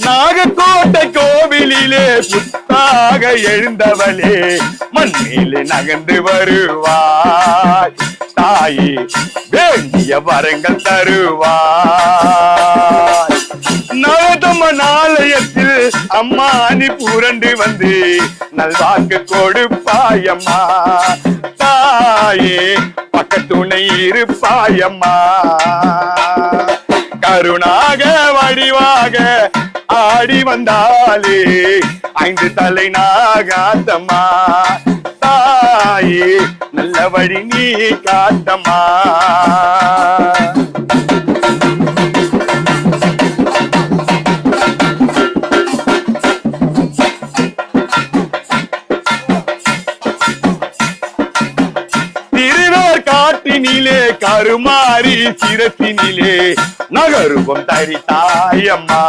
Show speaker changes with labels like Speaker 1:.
Speaker 1: நாகக்கோட்டை கோவிலிலே புத்தாக எழுந்தவளே மண்ணிலே நகர்ந்து வருவாய் தாயே வேண்டிய வரங்கள் தருவாய். நவதமன் ஆலயத்தில் அம்மா நீ புரண்டு வந்து நல்வாக்கு கொடுப்பாயம்மா தாயே பக்கத்துணை இருப்பாயம்மா. கருணாக வடிவாக ஆடி வந்தாலே 5 தலை நாகாத்தம்மா தாயே நல்ல வழி நீ காத்தம்மா. காட்டினிலே கருமாறி சிரத்தினிலே நகருவம் தரித்தாயம்மா